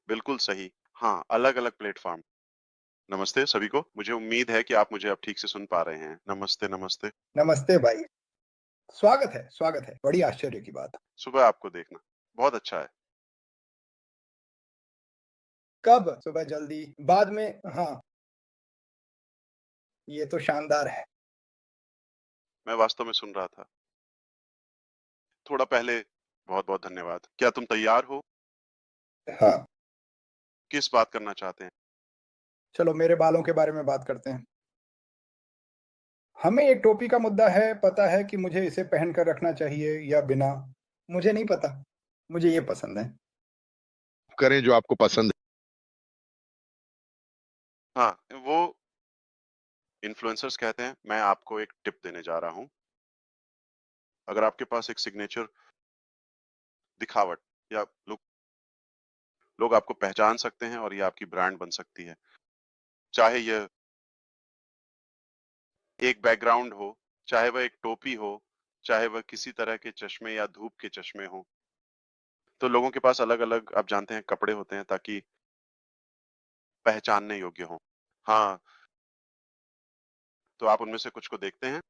बिल्कुल सही। हाँ, अलग-अलग प्लेटफ़ॉर्म। नमस्ते सभी को। मुझे उम्मीद है कि आप मुझे अब ठीक से सुन पा रहे हैं। नमस्ते, नमस्ते। नमस्ते भाई, स्वागत है। बड़ी आश्चर्य की बात। सुबह आपको देखना। बहुत अच्छा है। कब? सुबह जल्दी, बाद में हाँ, ये तो शानदार है। मैं वास्तव में सुन रहा था। थोड़ा पहले बहुत-बहुत धन्यवाद। क्या तुम तैयार हो? हाँ, किस बात करना चाहते हैं? चलो मेरे बालों के बारे में बात करते हैं। हमें एक टोपी का मुद्दा है, पता है कि मुझे इसे पहन कर रखना चाहिए या बिना, मुझे नहीं पता। मुझे ये पसंद है। करें जो आपको पसंद हाँ, वो इन्फ्लुएंसर्स कहते हैं। मैं आपको एक टिप देने जा रहा हूँ। अगर आपके पास एक सिग्नेचर दिखावट या लोग लोग आपको पहचान सकते हैं और ये आपकी ब्रांड बन सकती है। चाहे यह एक बैकग्राउंड हो, चाहे वह एक टोपी हो, चाहे वह किसी तरह के चश्मे या धूप के चश्मे हों। तो लोगों के पास अलग-अलग आप जानते हैं कपड़े होते हैं ताकि पहचानने योग्य हों। हाँ, तो आप उनमें से कुछ को देखते हैं,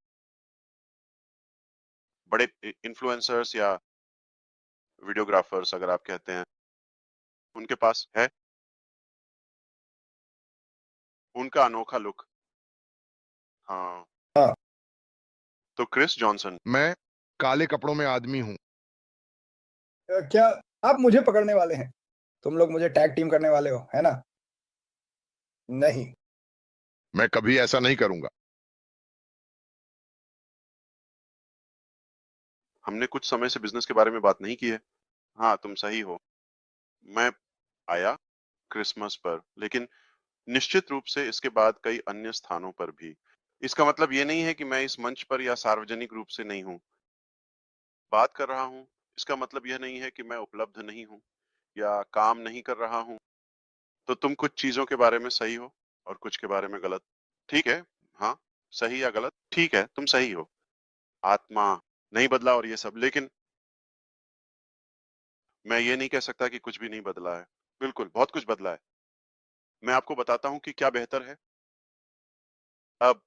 बड़े इन्फ्लुएंसर्स या वीडियोग्राफर्स अगर आप कहते हैं, उनके पास है उनका अनोखा लुक। हाँ, हाँ, तो क्रिस जॉनसन मैं काले कपड़ों में आदमी हूँ। क्या आप मुझे पकड़ने वाले हैं? तुम लोग मुझे टैग टीम करने वाले हो, है ना? नहीं। मैं कभी ऐसा नहीं करूँगा। हमने कुछ समय से बिज़नेस के बारे में बात नहीं की है। हाँ, तुम सही हो। मैं आया क्रिसमस पर, लेकिन निश्चित रूप से इसके बाद कई अन्य स्थानों पर भी। इसका मतलब ये नहीं है कि मैं इस मंच पर या सार्वजनिक रूप से नहीं हूँ, बात कर रहा हूँ। इसका मतलब यह नहीं है कि मैं उपलब्ध नहीं हूँ या काम नहीं कर रहा हूँ। तो तुम कुछ चीज़ों के बारे में सही हो और कुछ के बारे में गलत। ठीक है, हाँ, सही या गलत, ठीक है, तुम सही हो। आत्मा नहीं बदला और ये सब, लेकिन मैं ये नहीं कह सकता कि कुछ भी नहीं बदला है। बिल्कुल, बहुत कुछ बदला है। मैं आपको बताता हूँ कि क्या बेहतर है। अब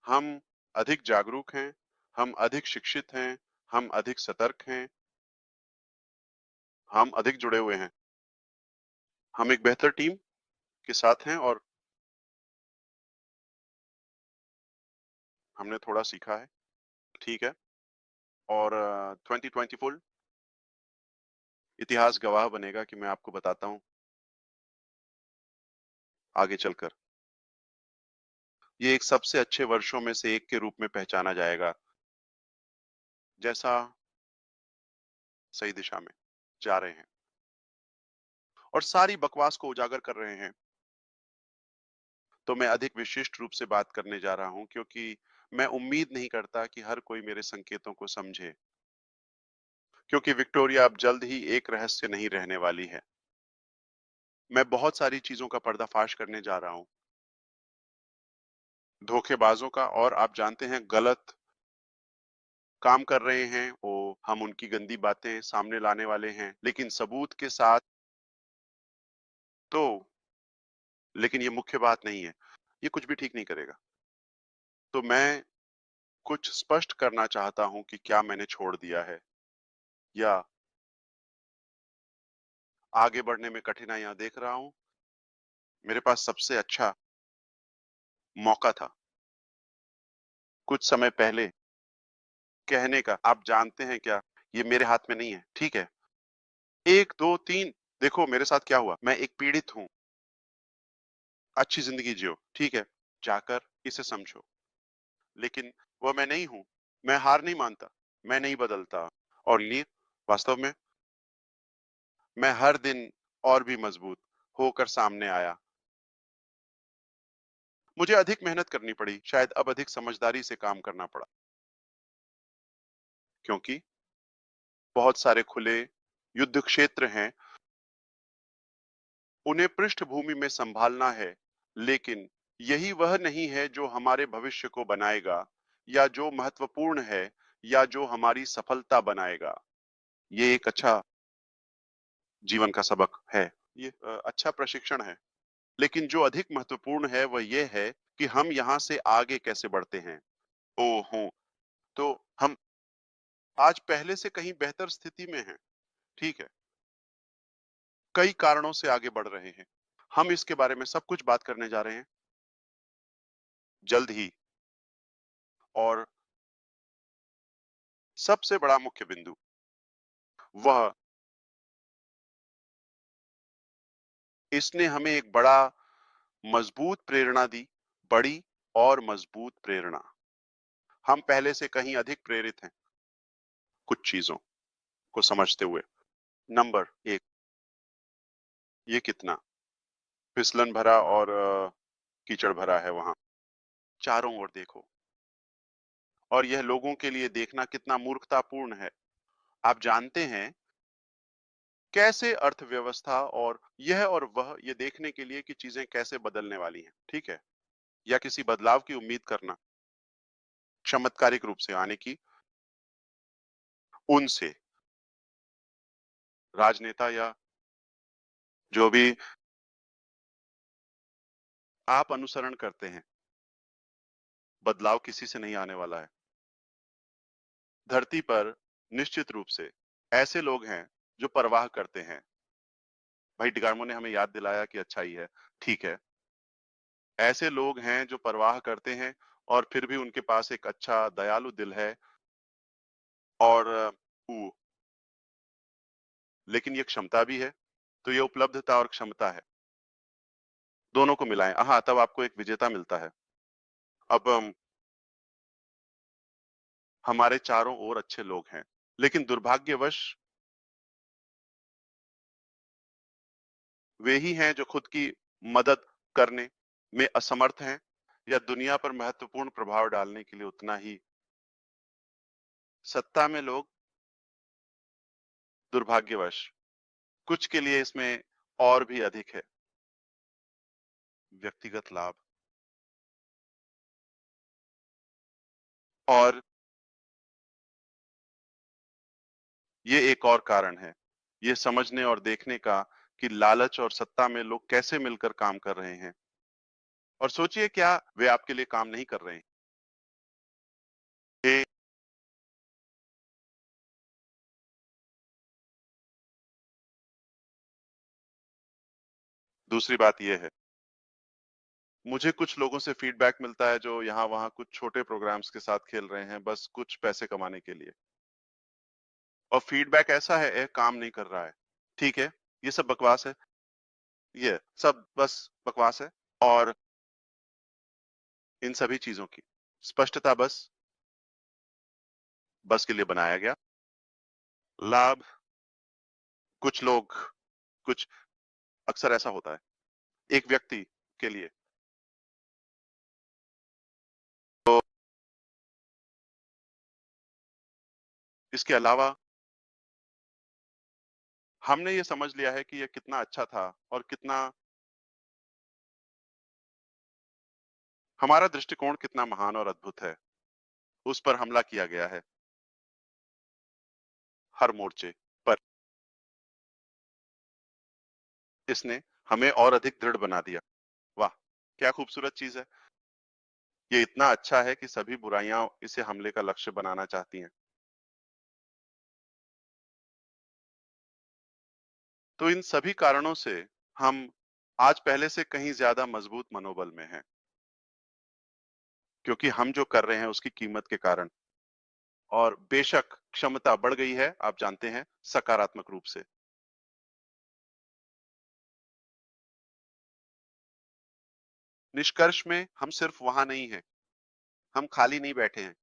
हम अधिक जागरूक हैं, हम अधिक शिक्षित हैं, हम अधिक सतर्क हैं, हम अधिक जुड़े हुए हैं। हम एक बेहतर टीम के साथ हैं और हमने थोड़ा सीखा है, ठीक है? और 2024 इतिहास गवाह बनेगा कि मैं आपको बताता हूँ आगे चलकर। ये एक सबसे अच्छे वर्षों में से एक के रूप में पहचाना जाएगा, जैसा सही दिशा में जा रहे हैं और सारी बकवास को उजागर कर रहे हैं। तो मैं अधिक विशिष्ट रूप से बात करने जा रहा हूँ क्योंकि मैं उम्मीद नहीं करता कि हर कोई मेरे संकेतों को समझे, क्योंकि विक्टोरिया अब जल्द ही एक रहस्य नहीं रहने वाली है। मैं बहुत सारी चीजों का पर्दाफाश करने जा रहा हूँ, धोखेबाजों का, और आप जानते हैं गलत काम कर रहे हैं वो, हम उनकी गंदी बातें सामने लाने वाले हैं, लेकिन सबूत के साथ। तो लेकिन ये मुख्य बात नहीं है, ये कुछ भी ठीक नहीं करेगा। तो मैं कुछ स्पष्ट करना चाहता हूँ कि क्या मैंने छोड़ दिया है या आगे बढ़ने में कठिनाइयां देख रहा हूँ। मेरे पास सबसे अच्छा मौका था कुछ समय पहले कहने का, आप जानते हैं क्या, ये मेरे हाथ में नहीं है, ठीक है? 1, 2, 3, देखो मेरे साथ क्या हुआ, मैं एक पीड़ित हूँ, अच्छी ज़िंदगी जियो, ठीक है? जाकर इसे समझो। लेकिन वह मैं नहीं हूँ, मैं हार नहीं मानता, मैं नहीं बदलता, और लिए वास्तव में मैं हर दिन और भी मजबूत होकर सामने आया। मुझे अधिक मेहनत करनी पड़ी, शायद अब अधिक समझदारी से काम करना पड़ा, क्योंकि बहुत सारे खुले युद्ध क्षेत्र हैं, उन्हें पृष्ठभूमि में संभालना है, लेकिन यही वह नहीं है जो हमारे भविष्य को बनाएगा या जो महत्वपूर्ण है या जो हमारी सफलता बनाएगा। ये एक अच्छा जीवन का सबक है। ये अच्छा प्रशिक्षण है, लेकिन जो अधिक महत्वपूर्ण है वह ये है कि हम यहाँ से आगे कैसे बढ़ते हैं। ओहो! तो हम आज पहले से कहीं बेहतर स्थिति में हैं, ठीक है। कई कारणों से आगे बढ़ रहे हैं। हम इसके बारे में सब कुछ बात करने जा रहे हैं जल्द ही। और सबसे बड़ा मुख्य बिंदु वह इसने हमें एक बड़ा मजबूत प्रेरणा दी, बड़ी और मजबूत प्रेरणा। हम पहले से कहीं अधिक प्रेरित हैं कुछ चीजों को समझते हुए। नंबर 1, ये कितना फिसलन भरा और कीचड़ भरा है वहां। चारों ओर देखो, और यह लोगों के लिए देखना कितना मूर्खतापूर्ण है। आप जानते हैं कैसे अर्थव्यवस्था और यह और वह ये देखने के लिए कि चीजें कैसे बदलने वाली हैं, ठीक है, या किसी बदलाव की उम्मीद करना चमत्कारिक रूप से आने की उनसे राजनेता या जो भी आप अनुसरण करते हैं, बदलाव किसी से नहीं आने वाला है। धरती पर निश्चित रूप से ऐसे लोग हैं जो परवाह करते हैं। भाई डिगार्मो ने हमें याद दिलाया कि अच्छा ही है, ठीक है। ऐसे लोग हैं जो परवाह करते हैं और फिर भी उनके पास एक अच्छा दयालु दिल है और लेकिन ये क्षमता भी है। तो ये उपलब्धता और क्षमता है, दोनों को मिलाएं, हाँ, तब आपको एक विजेता मिलता है। अब हमारे चारों ओर अच्छे लोग हैं, लेकिन दुर्भाग्यवश वे ही हैं जो खुद की मदद करने में असमर्थ हैं या दुनिया पर महत्वपूर्ण प्रभाव डालने के लिए उतना ही। सत्ता में लोग दुर्भाग्यवश कुछ के लिए इसमें और भी अधिक है व्यक्तिगत लाभ। और ये एक और कारण है, ये समझने और देखने का कि लालच और सत्ता में लोग कैसे मिलकर काम कर रहे हैं। और सोचिए क्या वे आपके लिए काम नहीं कर रहे हैं। ये दूसरी बात ये है, मुझे कुछ लोगों से फीडबैक मिलता है जो यहाँ वहाँ कुछ छोटे प्रोग्राम्स के साथ खेल रहे हैं बस कुछ पैसे कमाने के लिए। और फीडबैक ऐसा है, काम नहीं कर रहा है, ठीक है, ये सब बकवास है, ये सब बस बकवास है। और इन सभी चीजों की स्पष्टता बस के लिए बनाया गया लाभ। कुछ लोग, कुछ अक्सर ऐसा होता है एक व्यक्ति के लिए। तो इसके अलावा हमने ये समझ लिया है कि ये कितना अच्छा था और कितना हमारा दृष्टिकोण कितना महान और अद्भुत है। उस पर हमला किया गया है हर मोर्चे पर। इसने हमें और अधिक दृढ़ बना दिया। वाह, क्या खूबसूरत चीज है। ये इतना अच्छा है कि सभी बुराइयां इसे हमले का लक्ष्य बनाना चाहती हैं। तो इन सभी कारणों से हम आज पहले से कहीं ज्यादा मजबूत मनोबल में हैं, क्योंकि हम जो कर रहे हैं उसकी कीमत के कारण। और बेशक क्षमता बढ़ गई है, आप जानते हैं, सकारात्मक रूप से। निष्कर्ष में हम सिर्फ वहां नहीं हैं, हम खाली नहीं बैठे हैं।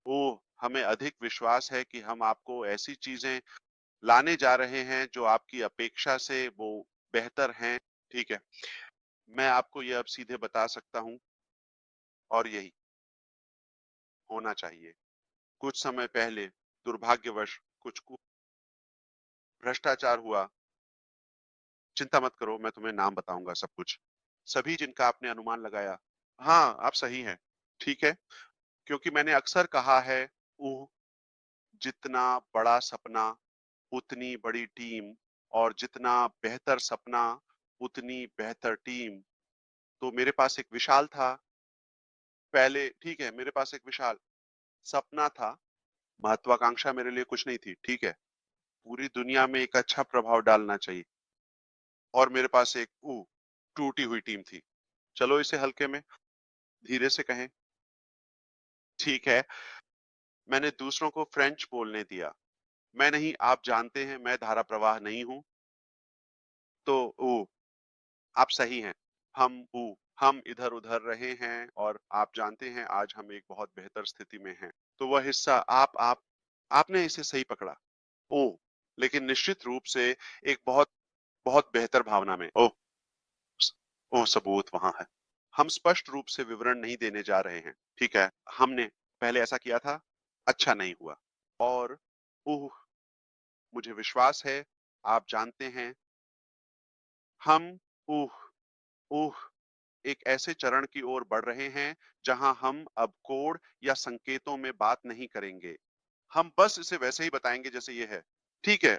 ओह, हमें अधिक विश्वास है कि हम आपको ऐसी चीजें लाने जा रहे हैं जो आपकी अपेक्षा से वो बेहतर हैं, ठीक है। मैं आपको ये अब सीधे बता सकता हूं और यही होना चाहिए। कुछ समय पहले दुर्भाग्यवश कुछ भ्रष्टाचार हुआ। चिंता मत करो, मैं तुम्हें नाम बताऊंगा सब कुछ, सभी जिनका आपने अनुमान लगाया। हाँ, आप सही हैं, ठीक है, क्योंकि मैंने अक्सर कहा है, जितना बड़ा सपना उतनी बड़ी टीम। और जितना बेहतर सपना उतनी बेहतर टीम। तो मेरे पास एक विशाल था, पहले ठीक है, मेरे पास एक विशाल सपना था, महत्वाकांक्षा मेरे लिए कुछ नहीं थी, ठीक है, पूरी दुनिया में एक अच्छा प्रभाव डालना चाहिए, और मेरे पास एक टूटी हुई टीम थी। चलो इसे हल्के में धीरे से कहें, ठीक है, मैंने दूसरों को फ्रेंच बोलने दिया। मैं नहीं, आप जानते हैं मैं धारा प्रवाह नहीं हूं। तो आप सही हैं, हम इधर उधर रहे हैं, और आप जानते हैं आज हम एक बहुत बेहतर स्थिति में हैं। तो वह हिस्सा आपने इसे सही पकड़ा। ओ, लेकिन निश्चित रूप से एक बहुत बहुत बेहतर भावना में। सबूत वहां है। हम स्पष्ट रूप से विवरण नहीं देने जा रहे हैं, ठीक है, हमने पहले ऐसा किया था, अच्छा नहीं हुआ, और ओह, मुझे विश्वास है आप जानते हैं, हम ओह ओह एक ऐसे चरण की ओर बढ़ रहे हैं जहां हम अब कोड या संकेतों में बात नहीं करेंगे, हम बस इसे वैसे ही बताएंगे जैसे ये है, ठीक है,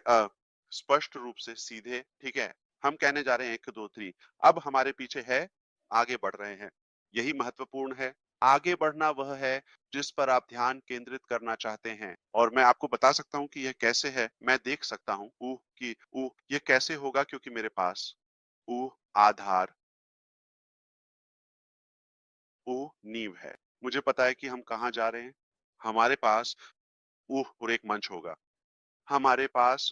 स्पष्ट रूप से सीधे, ठीक है, हम कहने जा रहे हैं 1 2 3, अब हमारे पीछे है, आगे बढ़ रहे हैं, यही महत्वपूर्ण है। आगे बढ़ना वह है जिस पर आप ध्यान केंद्रित करना चाहते हैं, और मैं आपको बता सकता हूं कि यह कैसे है। मैं देख सकता हूं कि ये कैसे होगा, क्योंकि मेरे पास आधार, नींव है। मुझे पता है कि हम कहाँ जा रहे हैं। हमारे पास और एक मंच होगा। हमारे पास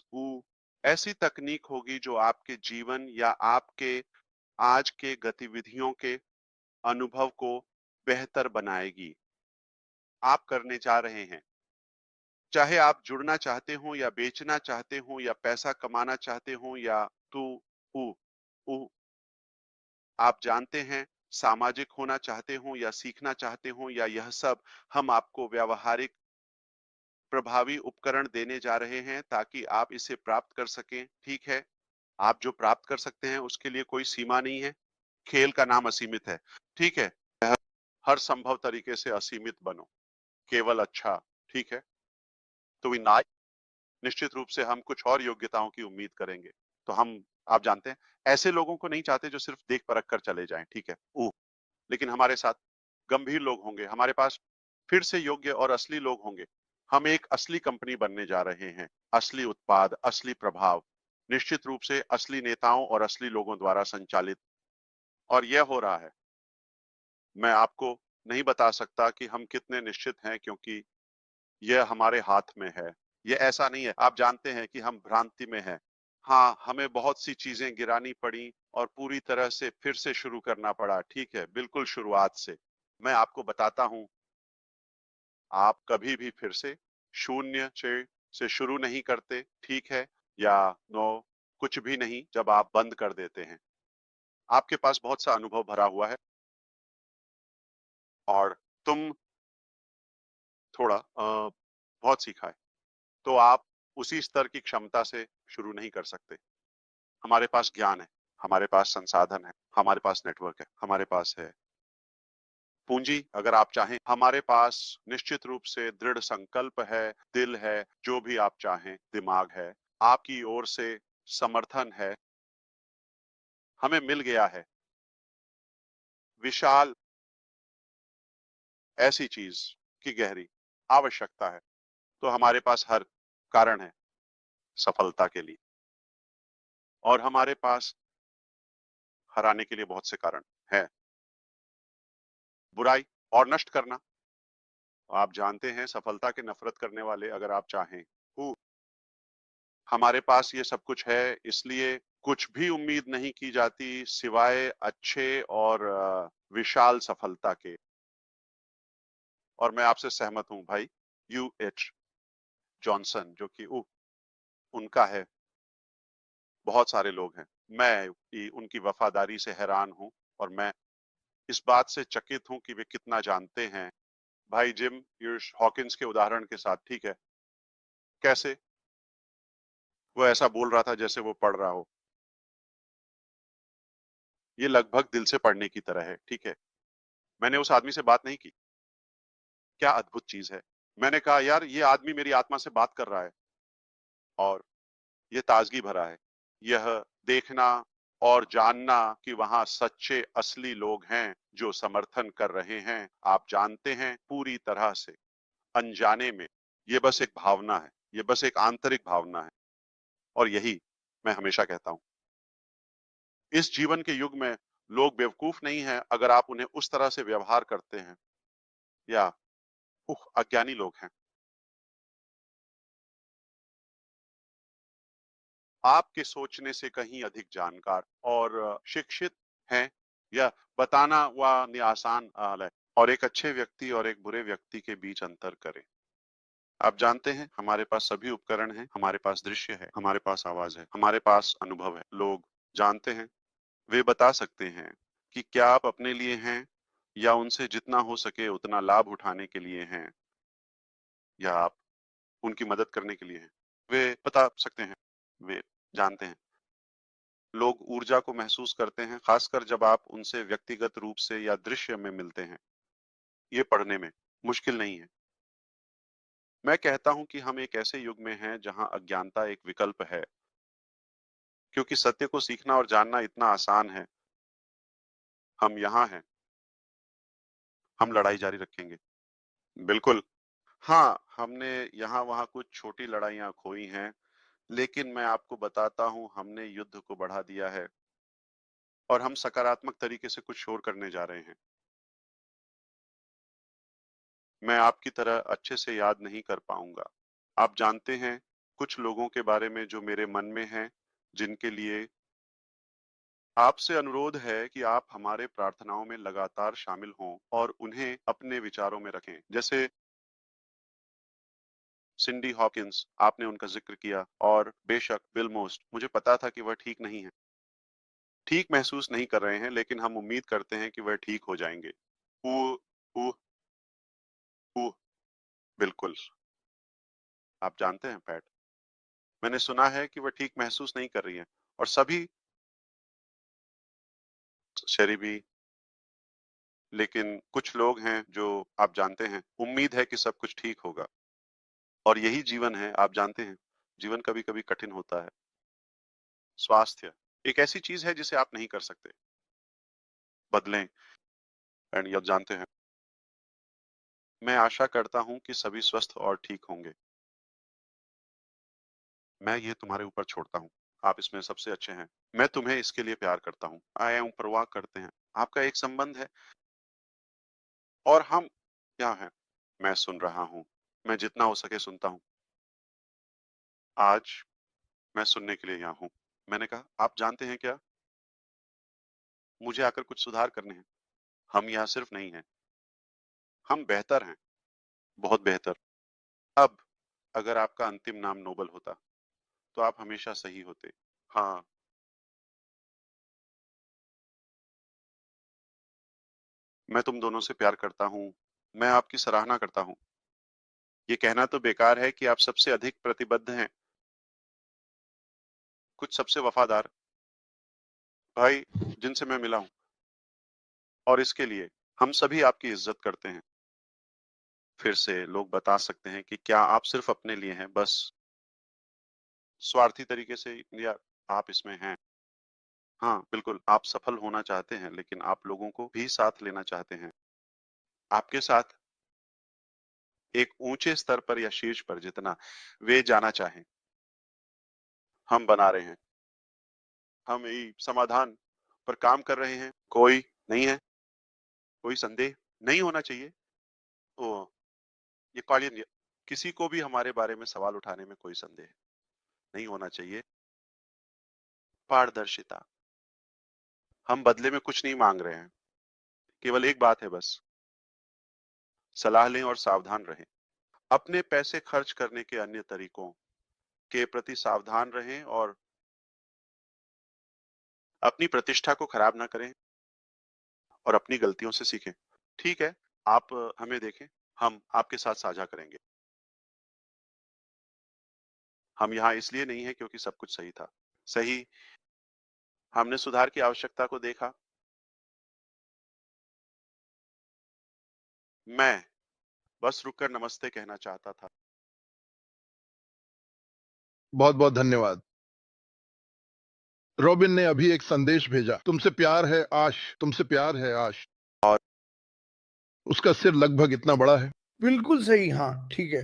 ऐसी तकनीक होगी जो आपके जीवन या आपके आज के गतिविधियों के अनुभव को बेहतर बनाएगी। आप करने जा रहे हैं, चाहे आप जुड़ना चाहते हो या बेचना चाहते हो या पैसा कमाना चाहते हो या तू ऊ ऊ आप जानते हैं, सामाजिक होना चाहते हो या सीखना चाहते हो या यह सब, हम आपको व्यावहारिक प्रभावी उपकरण देने जा रहे हैं ताकि आप इसे प्राप्त कर सकें, ठीक है। आप जो प्राप्त कर सकते हैं उसके लिए कोई सीमा नहीं है। खेल का नाम असीमित है, ठीक है। हर संभव तरीके से असीमित बनो, केवल अच्छा, ठीक है। तो विनायक, निश्चित रूप से हम कुछ और योग्यताओं की उम्मीद करेंगे। तो हम, आप जानते हैं, ऐसे लोगों को नहीं चाहते जो सिर्फ देख परख कर चले जाएं, ठीक है। लेकिन हमारे साथ गंभीर लोग होंगे, हमारे पास फिर से योग्य और असली लोग होंगे। हम एक असली कंपनी बनने जा रहे हैं, असली उत्पाद, असली प्रभाव, निश्चित रूप से असली नेताओं और असली लोगों द्वारा संचालित, और यह हो रहा है। मैं आपको नहीं बता सकता कि हम कितने निश्चित हैं, क्योंकि यह हमारे हाथ में है। यह ऐसा नहीं है, आप जानते हैं कि हम भ्रांति में हैं। हाँ, हमें बहुत सी चीजें गिरानी पड़ी और पूरी तरह से फिर से शुरू करना पड़ा, ठीक है, बिल्कुल शुरुआत से। मैं आपको बताता हूं, आप कभी भी फिर से शून्य से शुरू नहीं करते, ठीक है, या नो, कुछ भी नहीं जब आप बंद कर देते हैं। आपके पास बहुत सा अनुभव भरा हुआ है, और तुम थोड़ा बहुत सीखा है, तो आप उसी स्तर की क्षमता से शुरू नहीं कर सकते। हमारे पास ज्ञान है, हमारे पास संसाधन है, हमारे पास नेटवर्क है, हमारे पास है पूंजी, अगर आप चाहें, हमारे पास निश्चित रूप से दृढ़ संकल्प है, दिल है, जो भी आप चाहें, दिमाग है, आपकी ओर से समर्थन है, हमें मिल गया है विशाल, ऐसी चीज की गहरी आवश्यकता है। तो हमारे पास हर कारण है सफलता के लिए, और हमारे पास हराने के लिए बहुत से कारण है। बुराई और नष्ट करना, आप जानते हैं, सफलता के नफरत करने वाले, अगर आप चाहें, हमारे पास ये सब कुछ है, इसलिए कुछ भी उम्मीद नहीं की जाती सिवाय अच्छे और विशाल सफलता के। और मैं आपसे सहमत हूं भाई, UH जॉनसन, जो कि उनका है, बहुत सारे लोग हैं, मैं उनकी वफादारी से हैरान हूं, और मैं इस बात से चकित हूं कि वे कितना जानते हैं। भाई जिम हॉकिंस के उदाहरण के साथ, ठीक है, कैसे वो ऐसा बोल रहा था जैसे वो पढ़ रहा हो, ये लगभग दिल से पढ़ने की तरह है, ठीक है। मैंने उस आदमी से बात नहीं की, क्या अद्भुत चीज है। मैंने कहा, यार ये आदमी मेरी आत्मा से बात कर रहा है, और ये ताजगी भरा है। यह देखना और जानना कि वहां सच्चे असली लोग हैं जो समर्थन कर रहे हैं, आप जानते हैं पूरी तरह से अनजाने में। ये बस एक भावना है, ये बस एक आंतरिक भावना है। और यही मैं हमेशा कहता हूं, इस जीवन के युग में लोग बेवकूफ नहीं हैं अगर आप उन्हें उस तरह से व्यवहार करते हैं, या अज्ञानी लोग हैं। आपके सोचने से कहीं अधिक जानकार और शिक्षित हैं, या बताना वह आसान है। और एक अच्छे व्यक्ति और एक बुरे व्यक्ति के बीच अंतर करें। आप जानते हैं हमारे पास सभी उपकरण हैं, हमारे पास दृश्य है, हमारे पास आवाज है, हमारे पास अनुभव है। लोग जानते हैं, वे बता सकते हैं कि क्या आप अपने लिए हैं, या उनसे जितना हो सके उतना लाभ उठाने के लिए हैं, या आप उनकी मदद करने के लिए हैं। वे बता सकते हैं, वे जानते हैं। लोग ऊर्जा को महसूस करते हैं, खासकर जब आप उनसे व्यक्तिगत रूप से या दृश्य में मिलते हैं। ये पढ़ने में मुश्किल नहीं है। मैं कहता हूं कि हम एक ऐसे युग में हैं जहां अज्ञानता एक विकल्प है, क्योंकि सत्य को सीखना और जानना इतना आसान है। हम यहाँ हैं, हम लड़ाई जारी रखेंगे। बिल्कुल। हाँ, हमने यहाँ वहाँ कुछ छोटी लड़ाइयाँ खोई हैं, लेकिन मैं आपको बताता हूँ हमने युद्ध को बढ़ा दिया है, और हम सकारात्मक तरीके से कुछ और करने जा रहे हैं। मैं आपकी तरह अच्छे से याद नहीं कर पाऊंगा। आप जानते हैं कुछ लोगों के बारे में जो मेरे मन में हैं, जिनके लिए आपसे अनुरोध है कि आप हमारे प्रार्थनाओं में लगातार शामिल हों और उन्हें अपने विचारों में रखें। जैसे सिंडी हॉकिंस, आपने उनका जिक्र किया, और बेशक बिल मोस्ट, मुझे पता था कि वह ठीक नहीं है, ठीक महसूस नहीं कर रहे हैं, लेकिन हम उम्मीद करते हैं कि वह ठीक हो जाएंगे। ऊ, ऊ, ऊ, बिल्कुल। आप जानते हैं पैट, मैंने सुना है कि वह ठीक महसूस नहीं कर रही है, और सभी शेरी भी। लेकिन कुछ लोग हैं जो, आप जानते हैं, उम्मीद है कि सब कुछ ठीक होगा। और यही जीवन है। आप जानते हैं जीवन कभी कभी कठिन होता है। स्वास्थ्य एक ऐसी चीज है जिसे आप नहीं कर सकते बदलें। एंड आप जानते हैं, मैं आशा करता हूं कि सभी स्वस्थ और ठीक होंगे। मैं ये तुम्हारे ऊपर छोड़ता हूँ, आप इसमें सबसे अच्छे हैं। मैं तुम्हें इसके लिए प्यार करता हूँ, आए एम परवाह करते हैं। आपका एक संबंध है, और हम क्या हैं। मैं सुन रहा हूँ, मैं जितना हो सके सुनता हूँ। आज मैं सुनने के लिए यहाँ हूँ। मैंने कहा, आप जानते हैं क्या, मुझे आकर कुछ सुधार करने हैं। हम यहाँ सिर्फ नहीं हैं, हम बेहतर हैं, बहुत बेहतर। अब अगर आपका अंतिम नाम नोबल होता तो आप हमेशा सही होते। हाँ, मैं तुम दोनों से प्यार करता हूँ, मैं आपकी सराहना करता हूँ। ये कहना तो बेकार है कि आप सबसे अधिक प्रतिबद्ध हैं, कुछ सबसे वफादार भाई जिनसे मैं मिला हूँ, और इसके लिए हम सभी आपकी इज्जत करते हैं। फिर से लोग बता सकते हैं कि क्या आप सिर्फ अपने लिए हैं, बस स्वार्थी तरीके से, या आप इसमें हैं। हाँ बिल्कुल, आप सफल होना चाहते हैं, लेकिन आप लोगों को भी साथ लेना चाहते हैं, आपके साथ, एक ऊंचे स्तर पर या शीर्ष पर जितना वे जाना चाहें। हम बना रहे हैं, हम यही समाधान पर काम कर रहे हैं। कोई नहीं है, कोई संदेह नहीं होना चाहिए। ओ, ये कॉलिन, किसी को भी हमारे बारे में सवाल उठाने में कोई संदेह नहीं होना चाहिए। पारदर्शिता, हम बदले में कुछ नहीं मांग रहे हैं, केवल एक बात है बस, सलाह लें और सावधान रहें। अपने पैसे खर्च करने के अन्य तरीकों के प्रति सावधान रहें, और अपनी प्रतिष्ठा को खराब ना करें, और अपनी गलतियों से सीखें। ठीक है, आप हमें देखें, हम आपके साथ साझा करेंगे। हम यहाँ इसलिए नहीं है क्योंकि सब कुछ सही था। सही, हमने सुधार की आवश्यकता को देखा। मैं बस रुककर नमस्ते कहना चाहता था। बहुत बहुत धन्यवाद। रॉबिन ने अभी एक संदेश भेजा, तुमसे प्यार है आश, तुमसे प्यार है आश। और उसका सिर लगभग इतना बड़ा है। बिल्कुल सही, हाँ ठीक है,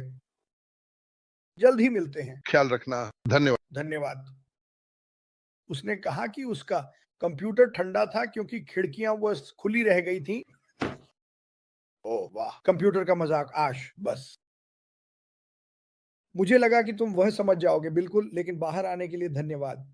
जल्द ही मिलते हैं। ख्याल रखना, धन्यवाद। धन्यवाद। उसने कहा कि उसका कंप्यूटर ठंडा था क्योंकि खिड़कियां वो खुली रह गई थी। ओह वाह, कंप्यूटर का मजाक आश, बस मुझे लगा कि तुम वह समझ जाओगे, बिल्कुल, लेकिन बाहर आने के लिए धन्यवाद।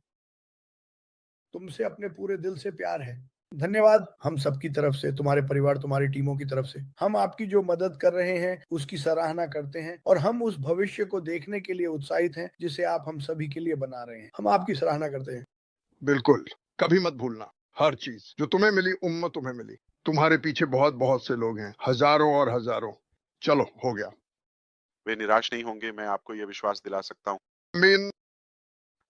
तुमसे अपने पूरे दिल से प्यार है। धन्यवाद हम सबकी तरफ से, तुम्हारे परिवार, तुम्हारी टीमों की तरफ से। हम आपकी जो मदद कर रहे हैं उसकी सराहना करते हैं और हम उस भविष्य को देखने के लिए उत्साहित हैं जिसे आप हम सभी के लिए बना रहे हैं। हम आपकी सराहना करते हैं। बिल्कुल, कभी मत भूलना, हर चीज जो तुम्हें मिली उम्मत तुम्हें मिली। तुम्हारे पीछे बहुत बहुत से लोग हैं, हजारों और हजारों। चलो, हो गया। वे निराश नहीं होंगे, मैं आपको यह विश्वास दिला सकता हूँ। मीन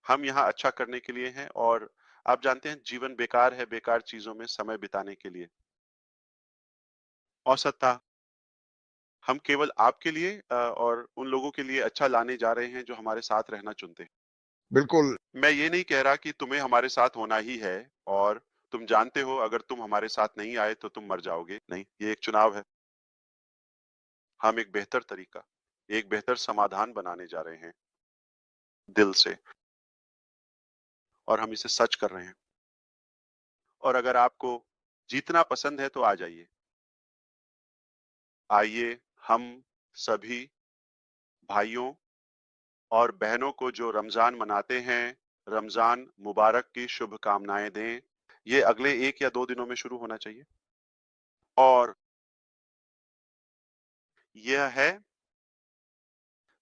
हम यहाँ अच्छा करने के लिए हैं और आप जानते हैं जीवन बेकार है बेकार चीजों में समय बिताने के लिए। औसतता हम केवल आपके लिए और उन लोगों के लिए अच्छा लाने जा रहे हैं जो हमारे साथ रहना चुनते हैं। बिल्कुल। मैं ये नहीं कह रहा कि तुम्हें हमारे साथ होना ही है और तुम जानते हो अगर तुम हमारे साथ नहीं आए तो तुम मर जाओगे। नहीं, ये एक चुनाव है। हम एक बेहतर तरीका, एक बेहतर समाधान बनाने जा रहे हैं दिल से, और हम इसे सच कर रहे हैं। और अगर आपको जीतना पसंद है तो आ जाइए। आइए हम सभी भाइयों और बहनों को जो रमजान मनाते हैं, रमजान मुबारक की शुभकामनाएं दें। ये अगले 1 या 2 दिनों में शुरू होना चाहिए। और यह है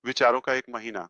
विचारों का एक महीना।